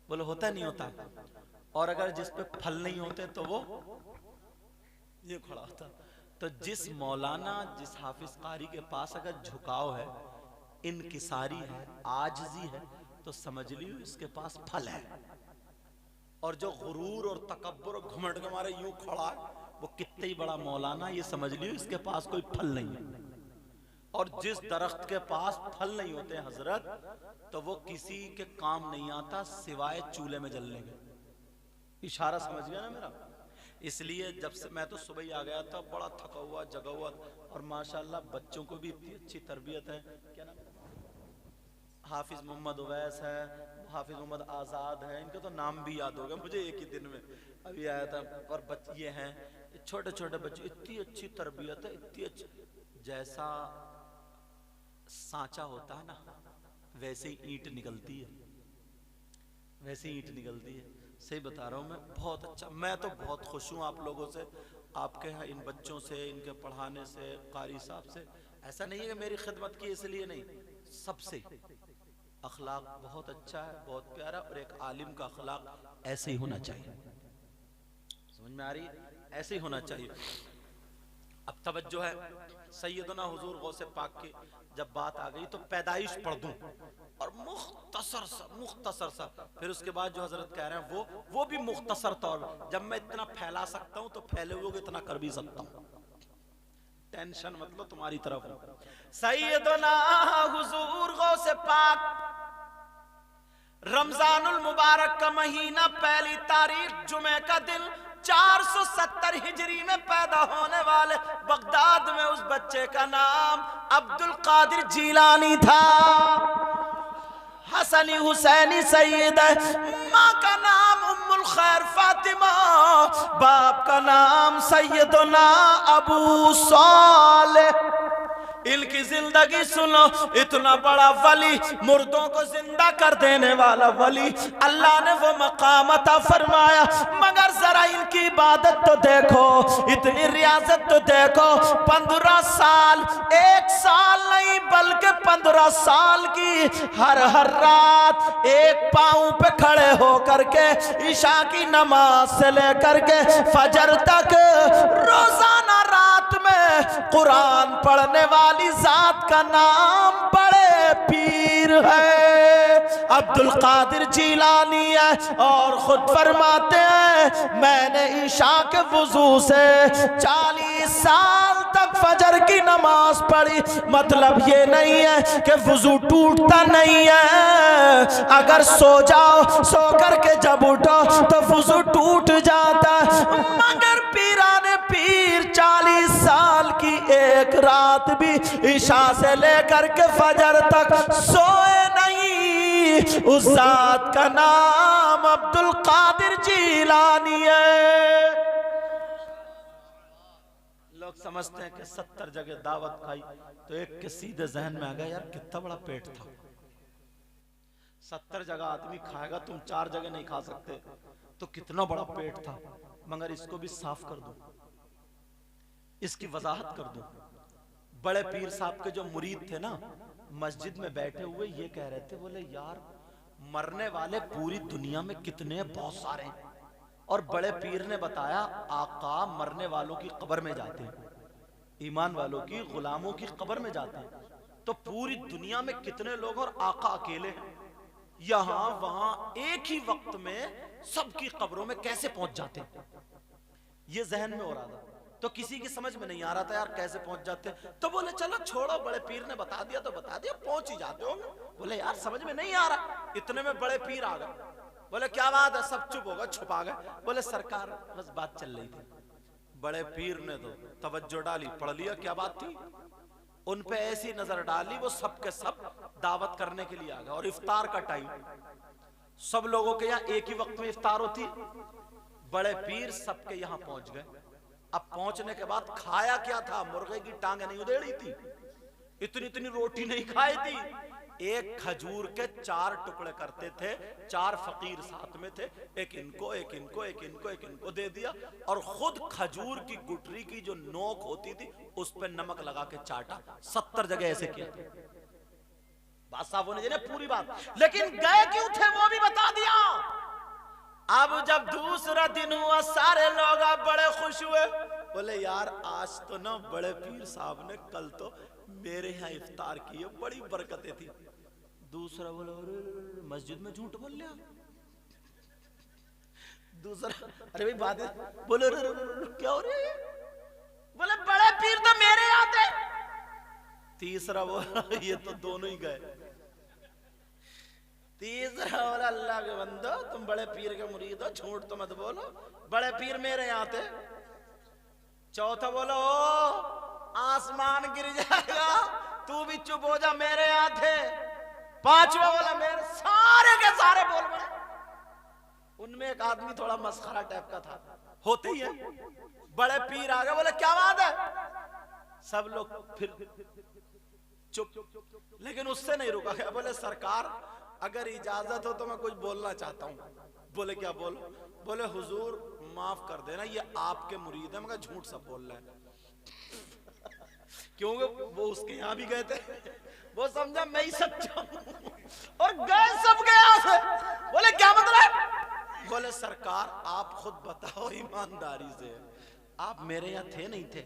बोलो होता नहीं होता। और अगर जिस पे फल नहीं होते तो वो ये खड़ा होता। तो जिस मौलाना, जिस हाफिज कारी के पास अगर झुकाव है, इनकिसारी है, आजिजी है, तो समझ लियो इसके पास फल है। और जो गुरूर और तकब्बुर और घमंड के मारे यूं खड़ा है, वो कितना ही बड़ा मौलाना, ये समझ लियो इसके पास कोई फल नहीं है। और जिस दरख्त के पास फल नहीं होते हजरत, तो वो किसी के काम नहीं आता सिवाय चूल्हे में जलने के। इशारा समझ गया ना मेरा? इसलिए जब से मैं तो सुबह ही आ गया था, बड़ा थका हुआ जगा हुआ, और माशाल्लाह बच्चों को भी इतनी अच्छी तरबियत है। क्या नाम? हाफिज मोहम्मद उवैस है, हाफिज मोहम्मद आज़ाद है, इनके तो नाम भी याद हो गए मुझे एक ही दिन में, अभी आया था। और बच्चे ये हैं, छोटे छोटे बच्चे, इतनी अच्छी तरबियत है, इतनी अच्छी। जैसा सांचा होता है ना, वैसे ही ईंट निकलती है, वैसे ही ईंट निकलती है। सही बता रहा हूँ मैं, बहुत अच्छा। मैं तो बहुत खुश हूँ आप लोगों से, आपके यहाँ इन बच्चों से, इनके पढ़ाने से, कारी साहब से। ऐसा नहीं है कि मेरी खिदमत की इसलिए नहीं, सबसे अखलाक बहुत अच्छा है, बहुत प्यारा। और एक आलिम का अखलाक ऐसे ही होना चाहिए। समझ में आ रही है? ऐसे ही होना चाहिए। अब तवज्जो है, सैयदना हुजूर गौसे पाक की जब बात आ गई तो पैदाइश पढ़ दूं और मुख्तसर सा, फिर उसके बाद जो हजरत कह रहे हैं वो भी मुख्तसर तौर। जब मैं इतना फैला सकता हूं तो फैले हुए को इतना कर भी सकता हूं। टेंशन मतलब तुम्हारी तरफ। सैयदना हुजूर गौसे पाक, रमजानुल मुबारक का महीना, पहली तारीख जुमे का दिन, 470 हिजरी में पैदा होने वाले बगदाद में उस बच्चे का नाम अब्दुल कादिर जीलानी था। हसनी हुसैनी सैयद है, माँ का नाम उम्मुल खैर फातिमा, बाप का नाम सैयदना अबू सालेह। इनकी जिंदगी सुनो, इतना बड़ा वली, मुर्दों को जिंदा कर देने वाला वली, अल्लाह ने वो मकाम अता फरमाया। मगर जरा इनकी इबादत तो देखो, इतनी रियाजत तो देखो। 15 साल, 1 साल नहीं बल्कि 15 साल की हर रात एक पांव पे खड़े होकर के ईशा की नमाज से लेकर के फजर तक रोजाना रात में कुरान पढ़ने वाली जात का नाम बड़े पीर है, अब्दुल कादिर जीलानी है। और खुद फरमाते हैं, मैंने ईशा के वुजू से 40 साल तक फजर की नमाज पढ़ी। मतलब ये नहीं है कि वुजू टूटता नहीं है, अगर सो जाओ, सो करके जब उठो तो वुजू टूट जाता है। मगर पीराने पीर 40 साल की एक रात भी ईशा से लेकर के फजर तक सोए नहीं। उस जात का नाम अब्दुल कादिर जीलानी है। लोग समझते हैं कि 70 जगह दावत खाई तो एक के सीधे जहन में आ गया, यार कितना बड़ा पेट था। 70 जगह आदमी खाएगा, तुम 4 जगह नहीं खा सकते, तो कितना बड़ा पेट था। मगर इसको भी साफ कर दूं, इसकी वजाहत कर दूं। बड़े पीर साहब के जो मुरीद थे ना, मस्जिद में बैठे हुए ये कह रहे थे, बोले यार मरने वाले पूरी दुनिया में कितने, बहुत सारे हैं। और बड़े पीर ने बताया, आका मरने वालों की कब्र में जाते हैं, ईमान वालों की, गुलामों की कब्र में जाते हैं, तो पूरी दुनिया में कितने लोग, और आका अकेले हैं। यहां वहां एक ही वक्त में सबकी कब्रों में कैसे पहुंच जाते हैं, ये जहन में हो रहा था। तो किसी की समझ में नहीं आ रहा था यार कैसे पहुंच जाते। तो बोले चलो छोड़ो, बड़े पीर ने बता दिया तो बता दिया, पहुंच ही जाते होंगे। बोले यार समझ में नहीं आ रहा। इतने में बड़े पीर आ गए, बोले क्या बात है, सब चुप हो गए, छुपा गए। बोले सरकार बस बात चल रही थी। बड़े पीर ने तो तवज्जो डाली, पढ़ लिया क्या बात थी, उन पे ऐसी नजर डाली, वो सब के सब दावत करने के लिए आ गए। और इफ्तार का टाइम, सब लोगों के यहाँ एक ही वक्त में इफ्तार होती। बड़े पीर सबके यहाँ पहुंच गए। अब पहुंचने के बाद खाया क्या था, मुर्गे की टांगे नहीं उधेड़ी थी, इतनी इतनी रोटी नहीं खाई थी। एक खजूर के 4 टुकड़े करते थे, 4 फकीर साथ में थे, एक इनको, एक इनको, एक इनको, एक इनको दे दिया। और खुद खजूर की गुठरी की जो नोक होती थी उस पर नमक लगा के चाटा। 70 जगह ऐसे किया। बात साहब होने चाहिए पूरी बात, लेकिन गए क्यों थे वो भी बता दिया। अब जब दूसरा दिन हुआ, सारे लोग अब बड़े खुश हुए, बोले यार आज तो ना बड़े पीर साहब ने कल तो मेरे यहाँ इफ्तार की है, बड़ी बरकतें थी। दूसरा बोले मस्जिद में झूठ बोल लिया। दूसरा अरे भाई बात है, बोले क्या हो रही है, बोले बड़े पीर तो मेरे यहाँ थे, तीसरा बोला ये तो दोनों ही गए। तीसरा बोला अल्लाह के बंदो तुम बड़े पीर के मुरीद हो, झूठ तो मत बोलो, बड़े पीर मेरे यहाँ थे। चौथा बोलो आसमान गिर जाएगा तू भी चुप हो जा, मेरे यहाँ थे। पांचवा बोला मेरे सारे के सारे बोल पड़े। उनमें एक आदमी थोड़ा मस्खरा टाइप का था, होते ही है। बड़े पीर आ गए, बोले क्या बात है, सब लोग फिर चुप। लेकिन उससे नहीं रुका गया, बोले सरकार अगर इजाजत हो तो मैं कुछ बोलना चाहता हूँ। बोले क्या बोलो? बोले हुजूर माफ कर देना ये आपके मुरीद है। मगर झूठ सब बोल रहा है क्योंकि वो उसके यहाँ भी गए थे, वो समझा मैं ही सच्चा हूँ और गए सब गए यहाँ से। बोले क्या मतलब? बोले सरकार आप खुद बताओ ईमानदारी से, आप मेरे यहाँ थे नहीं थे?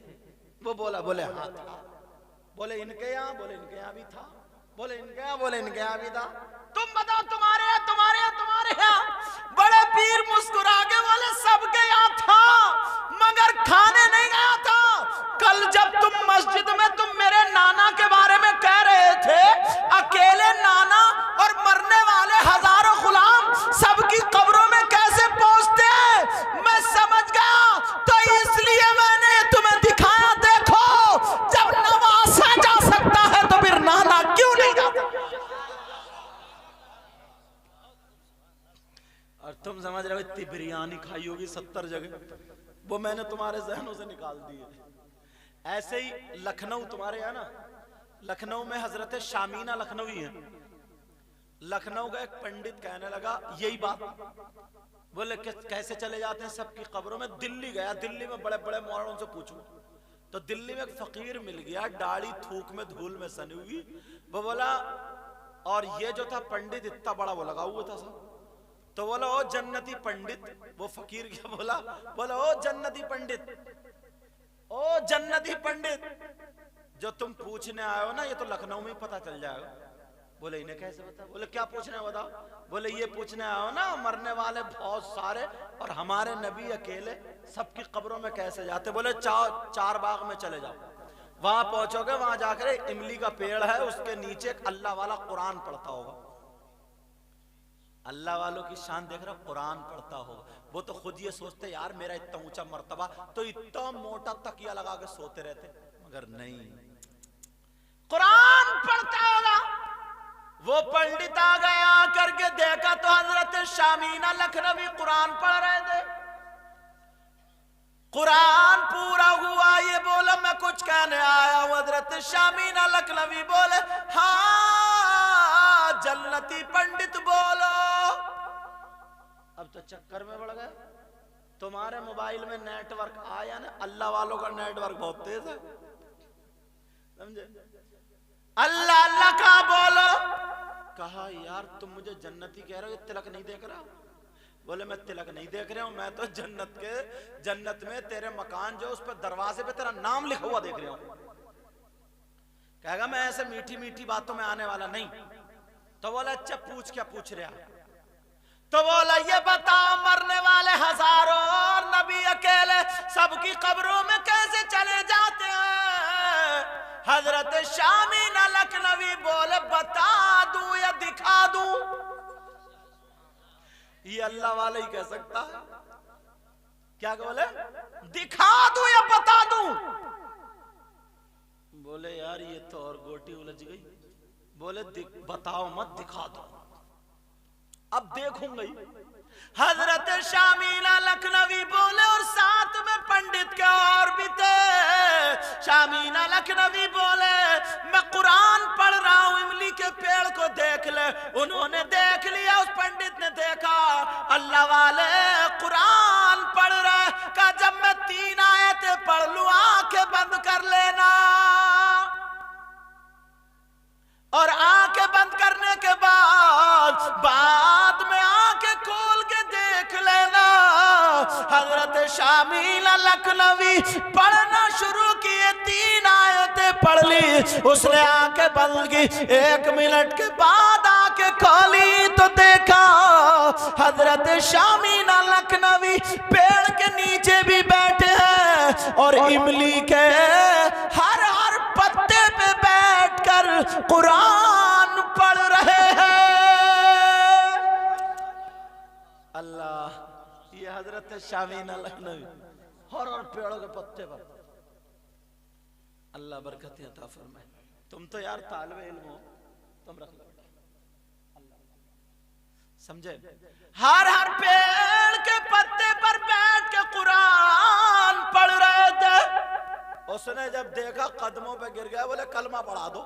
वो बोला, बोले हाँ था। बोले इनके यहाँ? बोले इनके यहाँ भी था। बोले इनके यहाँ? बोले इनके यहाँ भी था। तुम बताओ तुम्हारे यहाँ, तुम्हारे यहाँ, तुम्हारे यहाँ? बड़े पीर मुस्कुरा के बोले सबके यहाँ था मगर खाने नहीं गया था। कल जब तुम मस्जिद में तुम मेरे नाना के बारे में कह रहे थे, अकेले नाना और मरने वाले हजारों गुलाम सबकी कब्रों में कैसे पहुंचते हैं मैं समझ गया, तो इसलिए मैंने तुम्हें दिखाया। देखो जब नवासा जा सकता है तो फिर नाना क्यों नहीं जाता? और तुम समझ रहे हो इतनी बिरयानी खाई होगी 70 जगह, वो मैंने तुम्हारे जहनों से निकाल दी है। ऐसे ही लखनऊ तुम्हारे यहाँ ना, लखनऊ में हजरत शामीना लखनवी है। लखनऊ का एक पंडित कहने लगा यही बात, बोले कैसे चले जाते हैं सबकी कब्रों में। दिल्ली गया, दिल्ली में बड़े बड़े मौलानों से पूछूं तो दिल्ली में एक फकीर मिल गया, दाढ़ी थूक में धूल में सनी हुई। वो बोला और ये जो था पंडित इतना बड़ा वो लगा हुआ था सब। तो बोला ओ जन्नती पंडित, वो फकीर क्या बोला? बोला ओ जन्नती पंडित, ओ जन्नती पंडित, जो तुम पूछने आए हो ना ये तो लखनऊ में ही पता चल जाएगा। बोले इन्हें कैसे पता? बोले क्या पूछने है बताओ? बोले ये पूछने आए हो ना मरने वाले बहुत सारे और हमारे नबी अकेले सबकी कब्रों में कैसे जाते? बोले चार बाग में चले जाओ, वहां पहुंचोगे, वहां जाकर इमली का पेड़ है उसके नीचे एक अल्लाह वाला कुरान पढ़ता होगा। अल्लाह वालों की शान देख रहा, कुरान पढ़ता होगा। वो तो खुद ये सोचते यार मेरा इतना ऊंचा मर्तबा, तो इतना मोटा तकिया लगा के सोते रहते, मगर नहीं, कुरान पढ़ता होगा। वो पंडित आ गया करके देखा तो हजरत शामीना लखनवी कुरान पढ़ रहे थे। कुरान पूरा हुआ, ये बोला मैं कुछ कहने आया हूं। हजरत शामीना लखनवी बोले हाँ जन्नती पंडित बोलो। अब तो चक्कर में बढ़ गए। तुम्हारे मोबाइल में नेटवर्क आया ना, अल्लाह वालों का नेटवर्क बहुत तेज है, समझे? अल्लाह अल्लाह का बोलो। कहा यार तुम मुझे जन्नती कह रहे हो, ये तिलक नहीं देख रहा? बोले मैं तिलक नहीं देख रहा हूं, मैं तो जन्नत में तेरे मकान जो उस पर दरवाजे पे तेरा नाम लिखा हुआ देख रहा हूं। कहेगा मैं ऐसे मीठी मीठी बातों में आने वाला नहीं। तो बोला अच्छा पूछ, क्या पूछ रहा? तो बोला ये बताओ मरने वाले हजारों और नबी अकेले सबकी कब्रों में कैसे चले जाते हैं? हजरत शामीना लखनवी बोले बता दूं या दिखा दूं? ये अल्लाह वाला ही कह सकता है। क्या बोले? दिखा दूं या बता दूं? बोले यार ये तो और गोटी उलझ गई। बोले बताओ मत, दिखा दो, अब देखूंगा ही। हजरत शामीना लखनवी बोले और साथ में पंडित के और भी थे। शामीना लखनवी बोले मैं कुरान पढ़ रहा हूं, इमली के पेड़ को देख ले। उन्होंने देख लिया, उस पंडित ने देखा अल्लाह वाले कुरान पढ़ रहे। कहा जब मैं 3 आयतें पढ़ लूं आंखें बंद कर लेना, और आंखें बंद करने के बाद में आंखें खोल के देख लेना। हजरत शामीना लखनवी पढ़ना शुरू किए, 3 आयतें पढ़ ली, उसने आंखें बंद की। 1 मिनट के बाद आंखें खोली तो देखा हजरत शामीना लखनवी पेड़ के नीचे भी बैठे हैं और इमली के हर पत्ते पे बैठ कुरान पढ़ रहे हैं। अल्लाह, ये हजरत शामीन अलनवी और पेड़ों के पत्ते पर अल्लाह बरकत अता फरमाए। तुम तो यार तालिबे इल्म हो, तुम रख लो समझे। हर हर पेड़ के पत्ते पर बैठ के कुरान पढ़ रहे थे। उसने जब देखा कदमों पे गिर गया, बोले कलमा पढ़ा दो।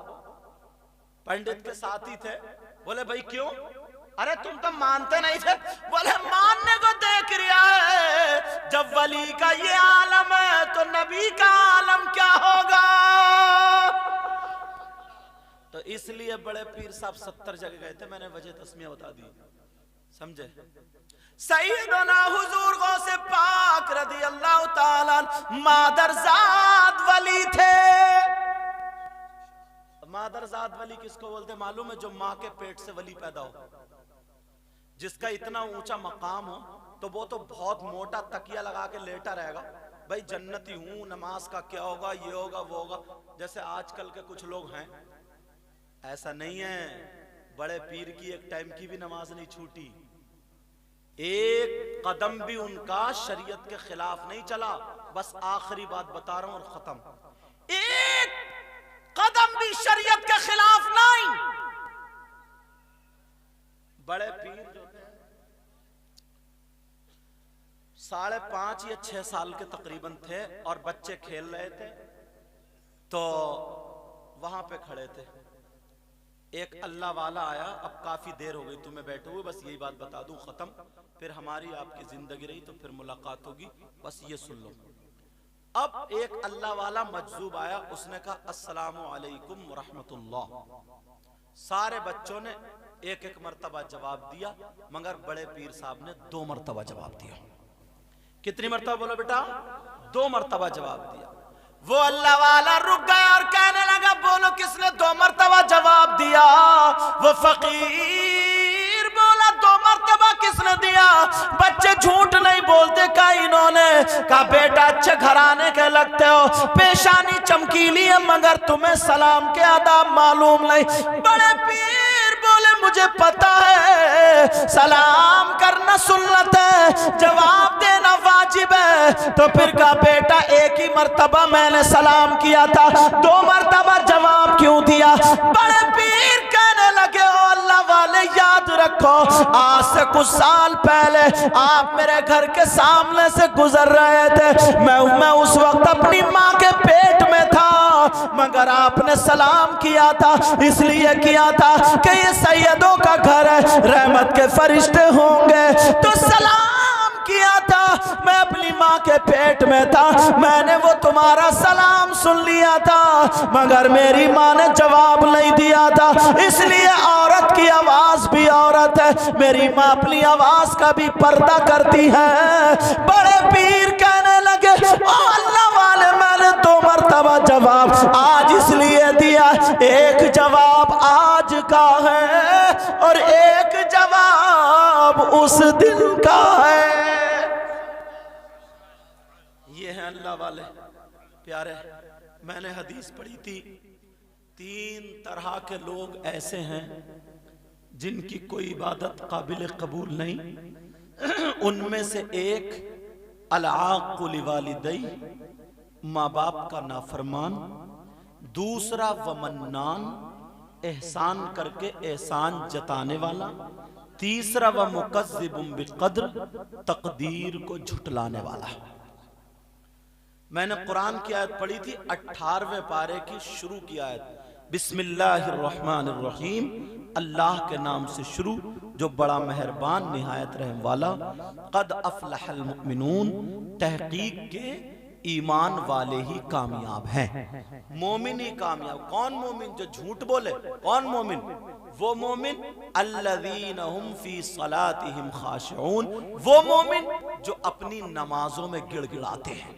पंडित के साथी थे, बोले भाई क्यों? अरे तुम तो मानते नहीं थे। बोले मानने को देख रहा है, जब वली का ये आलम है तो नबी का आलम क्या होगा। तो इसलिए बड़े पीर साहब 70 जगह गए थे। मैंने वजह तस्मिया बता दी, समझे। सैयदना हुजूर गौसे पाक रज़ी अल्लाह ताला मादरजाद वली थे। मादरजाद वली किसको बोलते मालूम है? जो माँ के पेट से वली पैदा हो, जिसका इतना ऊंचा मकाम हो तो वो तो बहुत मोटा तकिया लगा के लेटा रहेगा, भाई जन्नती हूं, नमाज का क्या होगा, ये होगा वो होगा। जैसे आजकल के कुछ लोग हैं, ऐसा नहीं है। बड़े पीर की एक टाइम की भी नमाज नहीं छूटी, एक कदम भी उनका शरीयत के खिलाफ नहीं चला। बस आखिरी बात बता रहा हूं और खत्म। एक कदम भी शरीयत के खिलाफ नहीं। बड़े पीर जो थे 5.5 या 6 साल के तकरीबन थे और बच्चे खेल रहे थे, तो वहां पे खड़े थे। एक अल्लाह वाला आया, अब काफी देर हो गई तुम्हें बैठे हुए, बस यही बात बता दूं, खत्म, फिर हमारी आपकी जिंदगी रही तो फिर मुलाकात होगी, बस ये सुन लो। अब एक अल्लाह वाला मजजूब आया, उसने कहा अस्सलामु अलैकुम व रहमतुल्लाह। सारे बच्चों ने एक एक मर्तबा जवाब दिया, मगर बड़े पीर साहब ने 2 मर्तबा जवाब दिया। कितनी मर्तबा बोलो बेटा? 2 मर्तबा जवाब दिया। वो अल्लाह वाला रुक गया और कहने लगा बोलो किसने 2 मर्तबा जवाब दिया? वो फकीर बोला 2 मर्तबा किसने दिया? बच्चे झूठ नहीं बोलते। कहा इन्होंने, कहा बेटा अच्छे घराने के लगते हो, पेशानी चमकीली है, मगर तुम्हें सलाम के आदाब मालूम नहीं। बड़े पीर बोले मुझे पता है सलाम करना सुन्नत है, जवाब देना वाजिब है। तो फिर कहा बेटा एक ही मर्तबा मैंने सलाम किया था, 2 मर्तबा जवाब क्यों दिया? बड़े पीर कहने लगे ओ अल्लाह वाले याद रखो, आज से कुछ साल पहले आप मेरे घर के सामने से गुजर रहे थे, मैं उस वक्त अपनी माँ के पेट में था, मगर आपने सलाम किया था, इसलिए किया था कि ये सैयदों का घर है, रहमत के फरिश्ते होंगे, तो सलाम किया था। मैं अपनी माँ के पेट में था, मैंने वो तुम्हारा सलाम सुन लिया था, मगर मेरी माँ ने जवाब नहीं दिया था, इसलिए औरत की आवाज भी औरत है, मेरी माँ अपनी आवाज का भी पर्दा करती है। बड़े पीर कहने लगे ओ अल्लाह वाले मैंने 2 मर्तबा जवाब आज इसलिए दिया, एक जवाब आज का है और एक जवाब उस दिन का है। ये है अल्लाह वाले प्यारे। मैंने हदीस पढ़ी थी, 3 तरह के लोग ऐसे हैं जिनकी कोई इबादत काबिल कबूल नहीं। उनमें से एक अल-आक़ु लिवालिदै, माँ बाप का नाफरमान, दूसरा वमन्नान, एहसान करके एहसान जताने वाला, तीसरा व मुकज़्ज़िबुन बिक़द्र, तकदीर को झुटलाने वाला। मैंने कुरान की आयत पढ़ी थी 18वें पारे की शुरू की आयत, बिस्मिल्लाहिर्रहमानिर्रहीम, अल्लाह के नाम से शुरू जो बड़ा मेहरबान निहायत रहम वाला। क़द अफ़लहल मुमिनून, तहकीक के ईमान वाले ही कामयाब हैं, मोमिन ही कामयाब। कौन मोमिन? जो झूठ बोले। कौन मोमिन? वो मोमिन अल्लज़ीना हुम फी सलातिहिम खाशिऊन, वो मोमिन जो अपनी नमाजों में गिड़गिड़ाते हैं,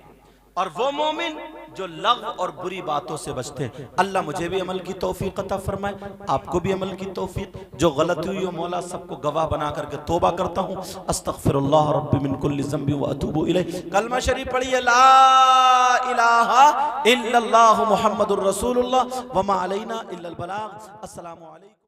और वो मोमिन जो लग़्व और बुरी बातों से बचते हैं। अल्लाह मुझे भी अमल की तौफीक अता फरमाए, आपको भी अमल की तौफीक। जो गलती हुई हो मौला सबको गवाह बना करके तौबा करता हूँ। अस्तगफिरुल्लाह रब्बी मिन कुल्लि ज़ंबि व अतूबु इलैह। कलमा शरीफ पढ़िए, ला इलाहा इल्लल्लाहु मुहम्मदुर रसूलुल्लाह व मा अलैना इल्लल बलाग। अस्सलामु अलैकुम।